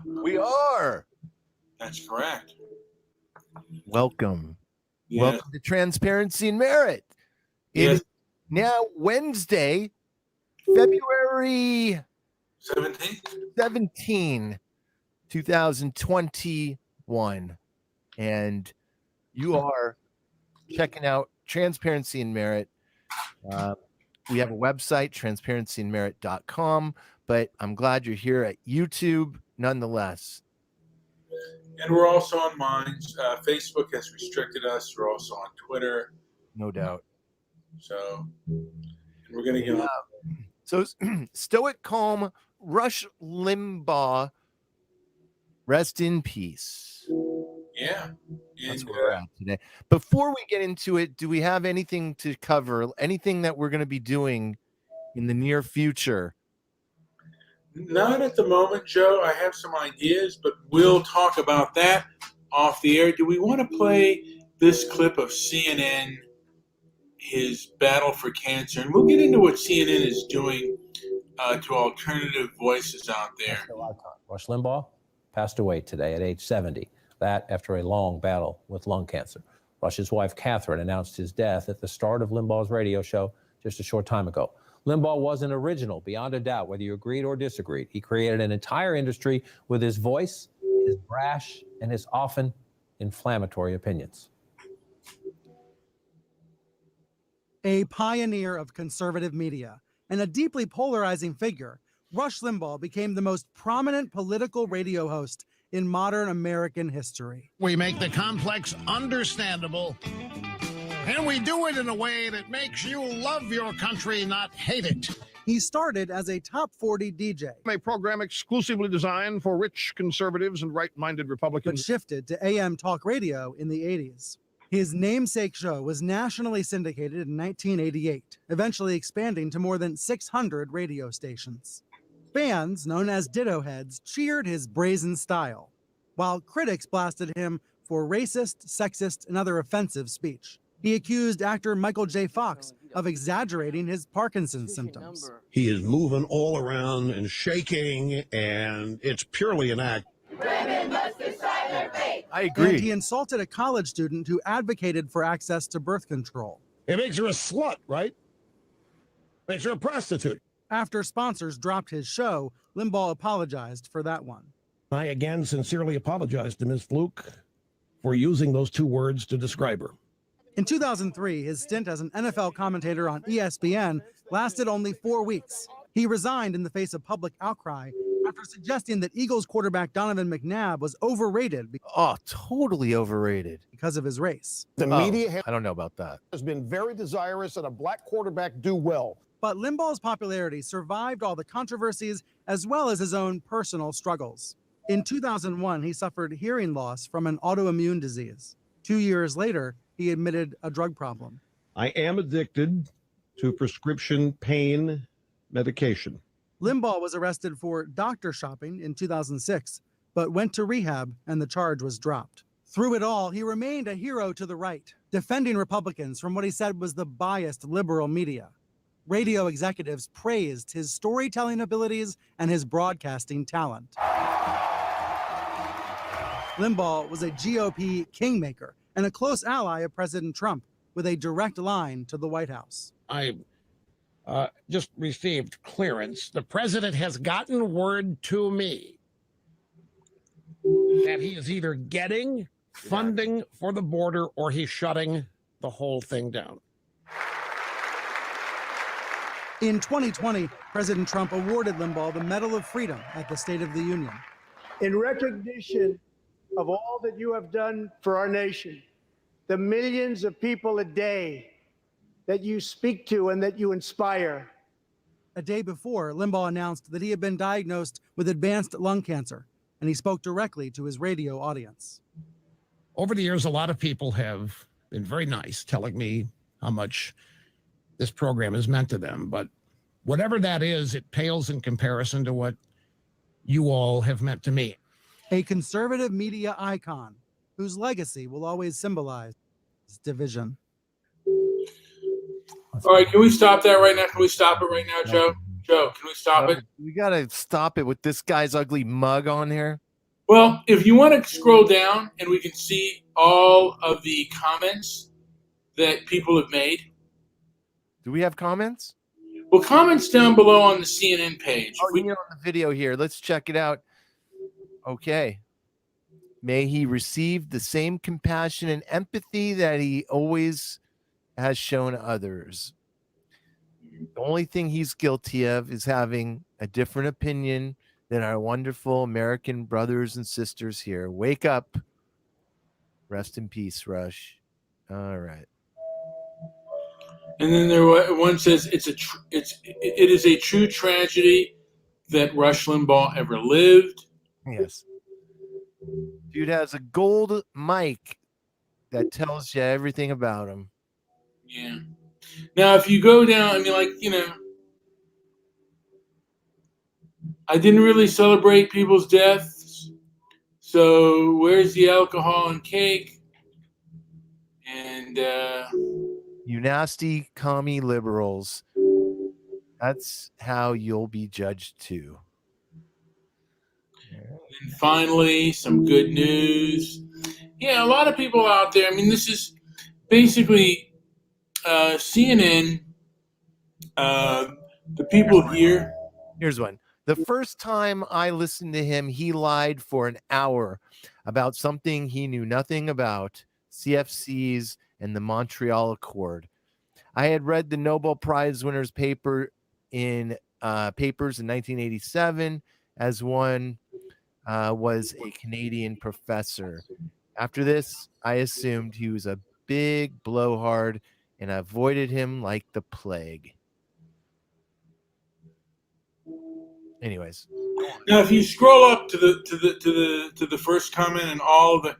We are. That's correct. Welcome. Yes. Welcome to Transparency and Merit. It Yes. is now Wednesday, February 17, 2021. And you are checking out Transparency and Merit. We have a website, transparencyandmerit.com, but I'm glad you're here at YouTube nonetheless. And we're also on Minds. Facebook has restricted us. We're also on Twitter. No doubt. So we're going to get on. So Stoic calm, Rush Limbaugh, rest in peace. Yeah. That's where we're at today. Before we get into it, do we have anything to cover? Anything that we're going to be doing in the near future? Not at the moment, Joe. I have some ideas, but we'll talk about that off the air. Do we want to play this clip of CNN, his battle for cancer? And we'll get into what CNN is doing to alternative voices out there. Rush Limbaugh passed away today at age 70. That after a long battle with lung cancer. Rush's wife, Catherine, announced his death at the start of Limbaugh's radio show just a short time ago. Limbaugh was an original, beyond a doubt, whether you agreed or disagreed. He created an entire industry with his voice, his brash, and his often inflammatory opinions. A pioneer of conservative media and a deeply polarizing figure, Rush Limbaugh became the most prominent political radio host in modern American history. We make the complex understandable, and we do it in a way that makes you love your country, not hate it. He started as a top 40 DJ. A program exclusively designed for rich conservatives and right-minded Republicans. But shifted to AM talk radio in the 80s. His namesake show was nationally syndicated in 1988, eventually expanding to more than 600 radio stations. Fans, known as Ditto Heads, cheered his brazen style, while critics blasted him for racist, sexist, and other offensive speech. He accused actor Michael J. Fox of exaggerating his Parkinson's symptoms. He is moving all around and shaking, and it's purely an act. Women must decide their fate. I agree. And he insulted a college student who advocated for access to birth control. It makes her a slut, right? Makes her a prostitute. After sponsors dropped his show, Limbaugh apologized for that one. I again sincerely apologize to Ms. Fluke for using those two words to describe her. In 2003, his stint as an NFL commentator on ESPN lasted only 4 weeks. He resigned in the face of public outcry after suggesting that Eagles quarterback Donovan McNabb was overrated. Totally overrated. Because of his race. The media I don't know about that. has been very desirous that a black quarterback do well. But Limbaugh's popularity survived all the controversies as well as his own personal struggles. In 2001, he suffered hearing loss from an autoimmune disease. 2 years later, he admitted a drug problem. I am addicted to prescription pain medication. Limbaugh was arrested for doctor shopping in 2006, but went to rehab and the charge was dropped. Through it all, he remained a hero to the right, defending Republicans from what he said was the biased liberal media. Radio executives praised his storytelling abilities and his broadcasting talent. Limbaugh was a GOP kingmaker and a close ally of President Trump, with a direct line to the White House. I just received clearance. The president has gotten word to me that he is either getting funding for the border or he's shutting the whole thing down. In 2020, President Trump awarded Limbaugh the Medal of Freedom at the State of the Union. In recognition of all that you have done for our nation, the millions of people a day that you speak to and that you inspire. A day before, Limbaugh announced that he had been diagnosed with advanced lung cancer, and he spoke directly to his radio audience. Over the years, a lot of people have been very nice, telling me how much this program has meant to them. But whatever that is, it pales in comparison to what you all have meant to me. A conservative media icon whose legacy will always symbolize division. All right, can we stop that right now? Can we stop it right now, Joe? Joe, can we stop it? We gotta stop it with this guy's ugly mug on here. Well, if you want to scroll down and we can see all of the comments that people have made. Do we have comments? Well, comments down below on the CNN page. Oh, you mean on the video here. Let's check it out. Okay. May he receive the same compassion and empathy that he always has shown others. The only thing he's guilty of is having a different opinion than our wonderful American brothers and sisters here. Wake up. Rest in peace, Rush. All right. And then one says it is a true tragedy that Rush Limbaugh ever lived. Yes. Dude has a gold mic that tells you everything about him. Yeah. Now, if you go down, I mean, like, I didn't really celebrate people's deaths. So where's the alcohol and cake? And you nasty commie liberals. That's how you'll be judged too. And finally, some good news. Yeah, a lot of people out there. I mean, this is basically CNN. The people here. Here's one. The first time I listened to him, he lied for an hour about something he knew nothing about, CFCs and the Montreal Accord. I had read the Nobel Prize winner's paper in papers in 1987 as one was a Canadian professor. After this, I assumed he was a big blowhard and avoided him like the plague. Anyways, now if you scroll up to the first comment and all the,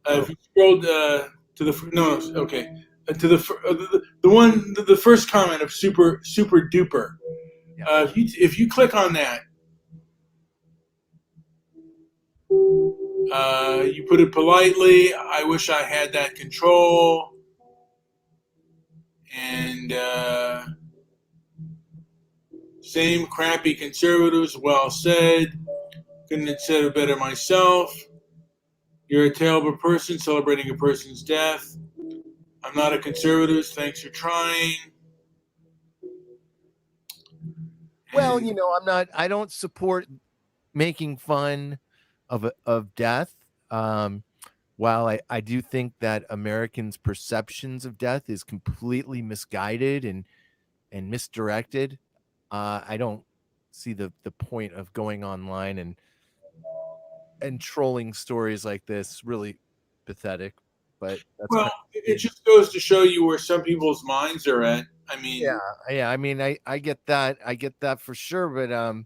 if you scroll to the first comment of super duper, yeah. If you click on that, you put it politely. I wish I had that control, and same crappy conservatives. Well said. Couldn't have said it better myself. You're a terrible person celebrating a person's death. I'm not a conservative. Thanks for trying. Well, I don't support making fun of death. While I do think that Americans' perceptions of death is completely misguided and misdirected, I don't see the point of going online and trolling stories like this. Really pathetic. But that's it just goes to show you where some people's minds are at. I mean, yeah. I mean, I get that. I get that for sure. But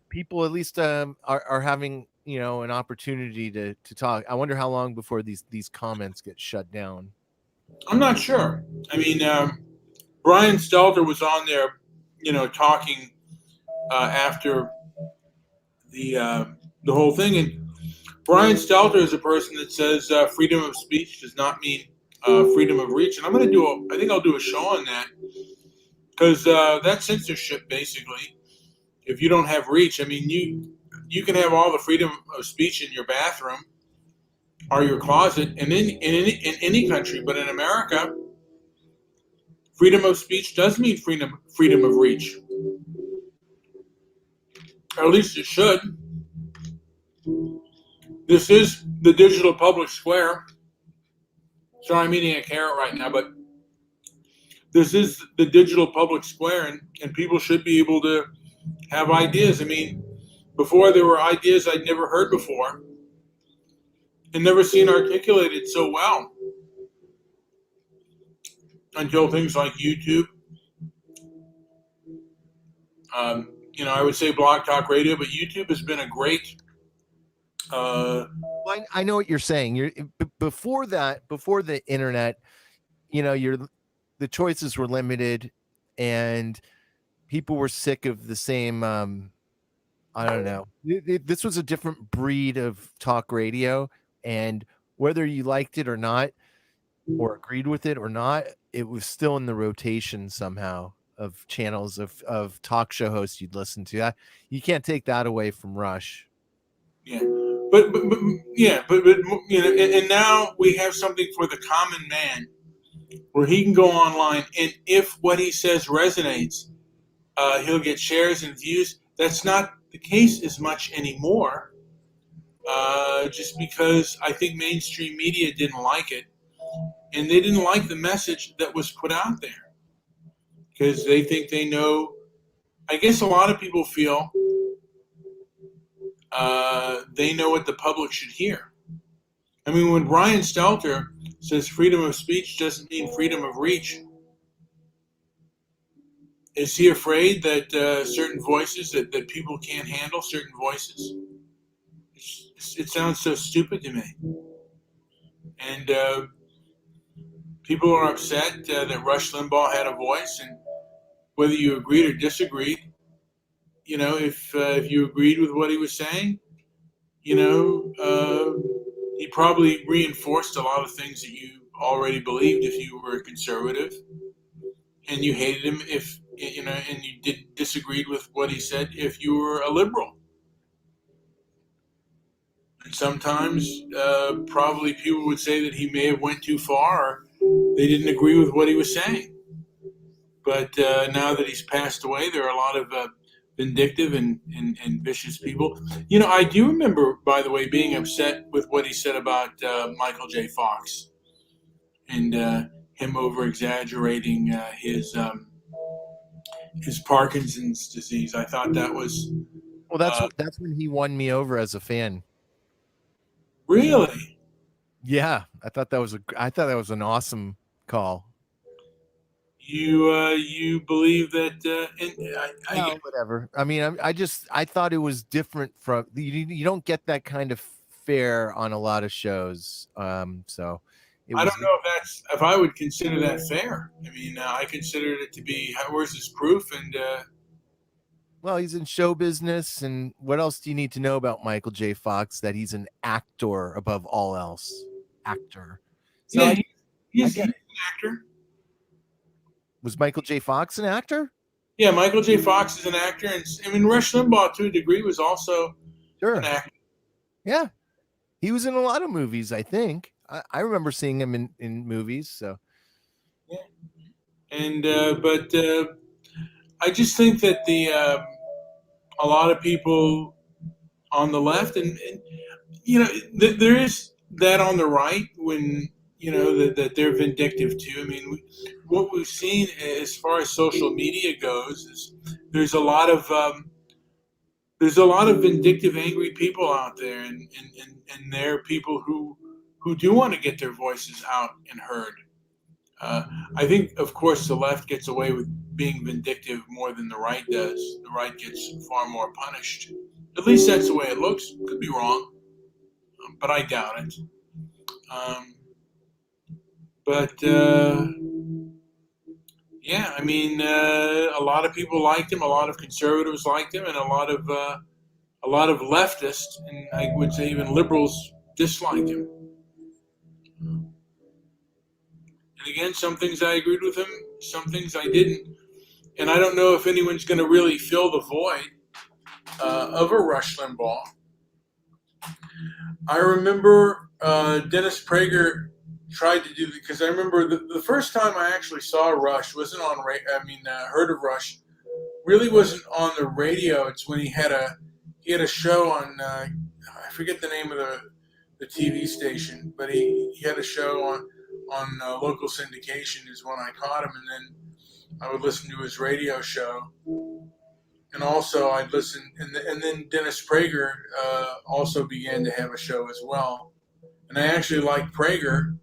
people at least are having an opportunity to talk. I wonder how long before these comments get shut down. I'm not sure. I mean, Brian Stelter was on there, talking after the whole thing, and Brian Stelter is a person that says freedom of speech does not mean freedom of reach, and I think I'll do a show on that, because that's censorship basically. If you don't have reach, I mean, you can have all the freedom of speech in your bathroom or your closet, and in any country, but in America, freedom of speech does mean freedom of reach, or at least it should. This is the digital public square. Sorry, I'm eating a carrot right now, but this is the digital public square, and people should be able to have ideas. I mean, before there were ideas I'd never heard before and never seen articulated so well until things like YouTube. I would say Blog Talk Radio, but YouTube has been a great. I know what you're saying. Before the internet, the choices were limited, and people were sick of the same. I don't know. This was a different breed of talk radio, and whether you liked it or not, or agreed with it or not, it was still in the rotation somehow. channels of talk show hosts you'd listen to. You can't take that away from Rush. Yeah, but you know, and now we have something for the common man, where he can go online, and if what he says resonates, he'll get shares and views. That's not the case as much anymore, just because I think mainstream media didn't like it, and they didn't like the message that was put out there, because they think they know. I guess a lot of people feel they know what the public should hear. I mean, when Brian Stelter says freedom of speech doesn't mean freedom of reach, is he afraid that certain voices, that people can't handle certain voices? It sounds so stupid to me. And people are upset that Rush Limbaugh had a voice, and whether you agreed or disagreed, you know, if you agreed with what he was saying, you know, he probably reinforced a lot of things that you already believed if you were a conservative, and you hated him if, you know, and you disagreed with what he said if you were a liberal. And sometimes probably people would say that he may have went too far, or they didn't agree with what he was saying. But now that he's passed away, there are a lot of vindictive and vicious people. You know, I do remember, by the way, being upset with what he said about Michael J. Fox, and him over-exaggerating his Parkinson's disease. I thought that was... Well, that's when he won me over as a fan. Really? Yeah, I thought that was an awesome call. You believe that? No, whatever. I mean, I thought it was different from you don't get that kind of fare on a lot of shows. So I don't know if I would consider that fair. I mean, I considered it to be, where's his proof? And well, he's in show business, and what else do you need to know about Michael J. Fox? That he's an actor above all else. Actor. So yeah, he's an actor. Was Michael J. Fox an actor? Yeah, Michael J. Fox is an actor, and I mean, Rush Limbaugh, to a degree, was also an actor. Yeah, he was in a lot of movies. I think I remember seeing him in movies. So yeah, and but I just think that a lot of people on the left, and you know, there is that on the right, when you know that they're vindictive too. I mean, what we've seen as far as social media goes is there's a lot of vindictive, angry people out there, and there are people who do want to get their voices out and heard. I think, of course, the left gets away with being vindictive more than the right does. The right gets far more punished. At least that's the way it looks. Could be wrong, but I doubt it. Yeah, I mean, a lot of people liked him. A lot of conservatives liked him, and a lot of leftists, and I would say even liberals, disliked him. And again, some things I agreed with him, some things I didn't. And I don't know if anyone's going to really fill the void of a Rush Limbaugh. I remember Dennis Prager tried to do, because I remember the first time I actually saw Rush wasn't on heard of Rush, really wasn't on the radio. It's when he had a show on I forget the name of the TV station, but he had a show on local syndication is when I caught him, and then I would listen to his radio show, and also I'd listen, and then Dennis Prager also began to have a show as well, and I actually liked Prager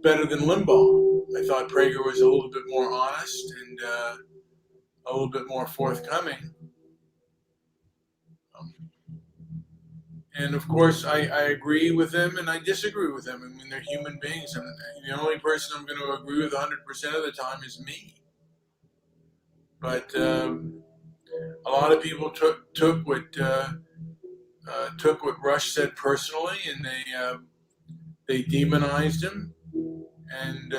better than Limbaugh. I thought Prager was a little bit more honest and a little bit more forthcoming. And of course, I agree with them and I disagree with them. I mean, they're human beings, and the only person I'm going to agree with 100% of the time is me. But a lot of people took what Rush said personally, and they demonized him, and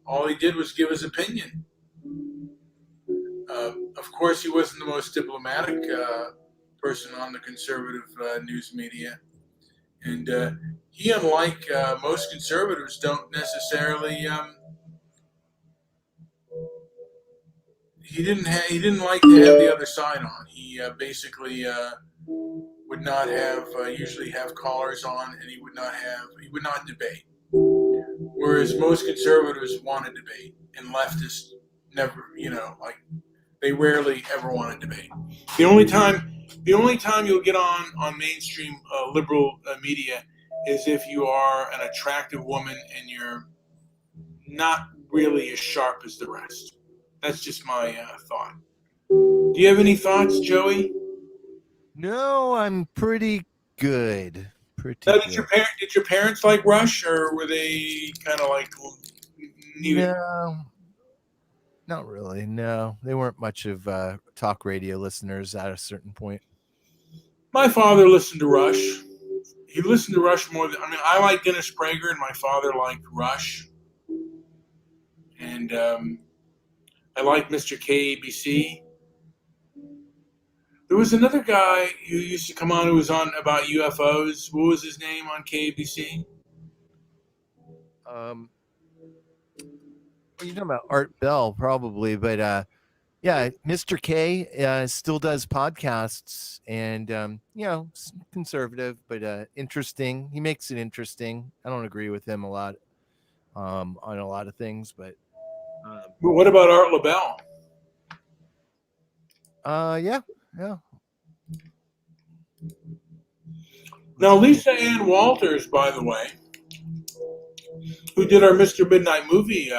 all he did was give his opinion. Of course, he wasn't the most diplomatic person on the conservative news media. And he, unlike most conservatives, don't necessarily he didn't like to have the other side on. He basically would not have usually have callers on, and he would not debate. Whereas most conservatives want to debate, and leftists never, like they rarely ever want to debate. The only time you'll get on mainstream liberal media is if you are an attractive woman and you're not really as sharp as the rest. That's just my thought. Do you have any thoughts, Joey? No, I'm pretty good. Pretty Now, good. did your parents like Rush, or were they kind of like neither? No, not really. No, they weren't much of talk radio listeners at a certain point. My father listened to Rush. He listened to Rush more than I like Dennis Prager, and my father liked Rush. And I like Mr. KABC. There was another guy who used to come on who was on about UFOs. What was his name on KABC? Well, you're talking about Art Bell, probably, but yeah, Mr. K still does podcasts, and conservative, but interesting. He makes it interesting. I don't agree with him a lot on a lot of things, but What about Art LaBelle? yeah. Now, Lisa Ann Walters, by the way, who did our Mr. Midnight Movie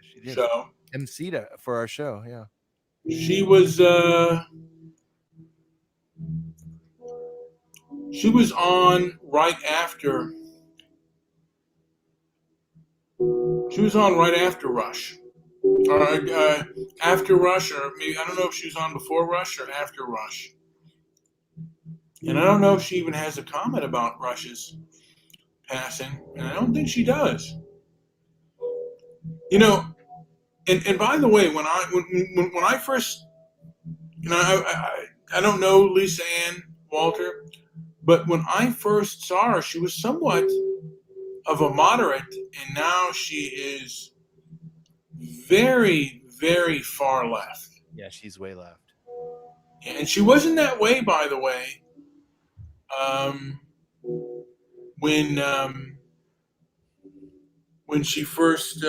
She did. show, MC'd for our show, yeah. she was on right after. She was on right after Rush, or after Rush, or maybe I don't know if she was on before Rush or after Rush. And I don't know if she even has a comment about Rush's passing, and I don't think she does. And by the way, when I first, I don't know Lisa Ann Walter, but when I first saw her, she was somewhat of a moderate, and now she is very, very far left. Yeah, she's way left. And she wasn't that way, by the way, when she first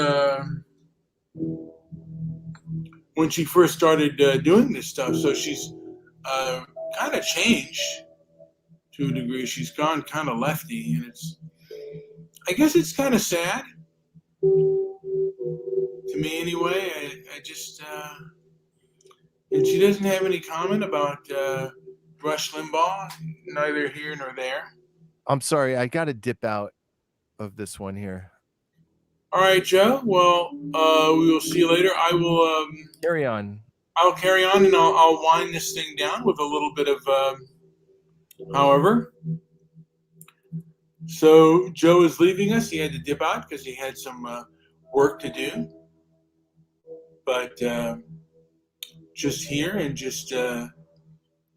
started doing this stuff. So she's kind of changed to a degree. She's gone kind of lefty, and I guess it's kind of sad to me anyway. I just and she doesn't have any comment about Rush Limbaugh, neither here nor there. I'm sorry, I got to dip out of this one here. All right, Joe. Well, we will see you later. I will carry on. I'll carry on, and I'll wind this thing down with a little bit of, however. So Joe is leaving us. He had to dip out because he had some work to do. But just here and just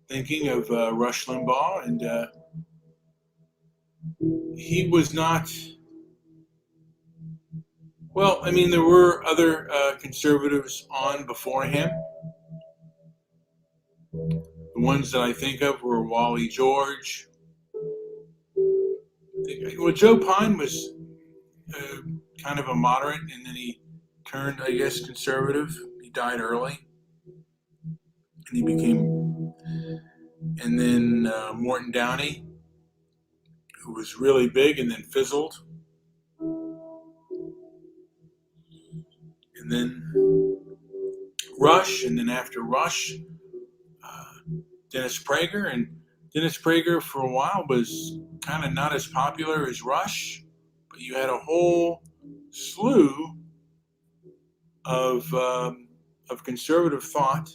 thinking of Rush Limbaugh, and he was not. Well, I mean, there were other conservatives on before him. The ones that I think of were Wally George. Well, Joe Pine was kind of a moderate, and then he turned, I guess, conservative. He died early, and he became. And then Morton Downey, who was really big and then fizzled. And then Rush, and then after Rush, Dennis Prager. And Dennis Prager for a while was kind of not as popular as Rush, but you had a whole slew of conservative thought.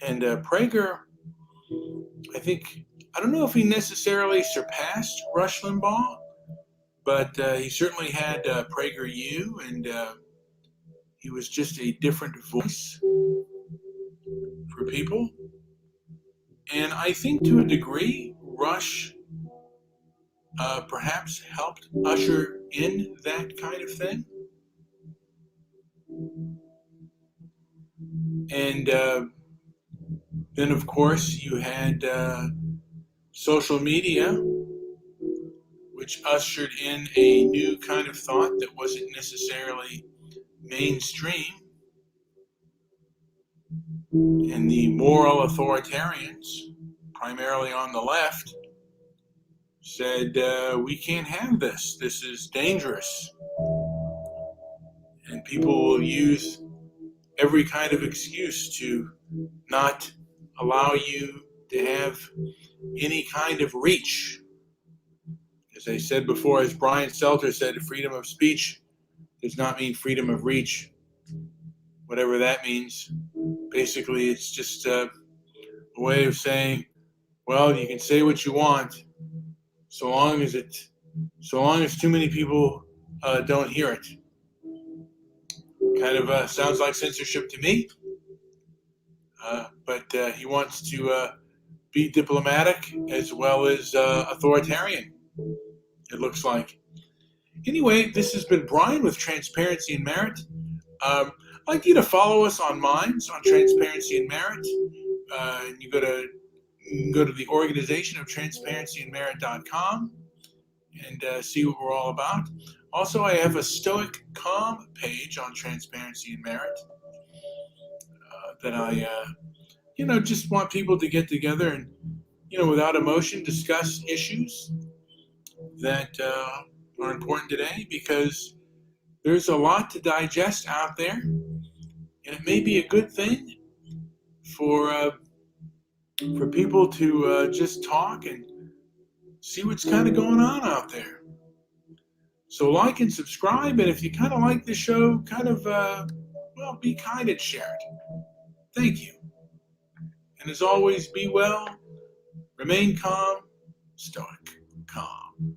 And Prager, I don't know if he necessarily surpassed Rush Limbaugh, but he certainly had PragerU, and he was just a different voice. for people. And I think to a degree, Rush perhaps helped usher in that kind of thing. And then, of course, you had social media, which ushered in a new kind of thought that wasn't necessarily mainstream. And the moral authoritarians, primarily on the left, said, we can't have this. This is dangerous. And people will use every kind of excuse to not allow you to have any kind of reach. As I said before, as Brian Stelter said, freedom of speech does not mean freedom of reach, whatever that means. Basically, it's just a way of saying, well, you can say what you want, so long as too many people don't hear it. Kind of sounds like censorship to me, but he wants to be diplomatic as well as authoritarian, it looks like. Anyway, this has been Brian with Transparency and Merit. I'd like you to follow us on Minds on Transparency and Merit. You can go to the organization of transparencyandmerit.com and see what we're all about. Also, I have a Stoic Calm page on Transparency and Merit that I, just want people to get together and, without emotion, discuss issues that are important today, because there's a lot to digest out there, and it may be a good thing for people to just talk and see what's kind of going on out there. So like and subscribe, and if you kind of like the show, kind of, be kind and share it. Thank you. And as always, be well, remain calm, stoic, calm.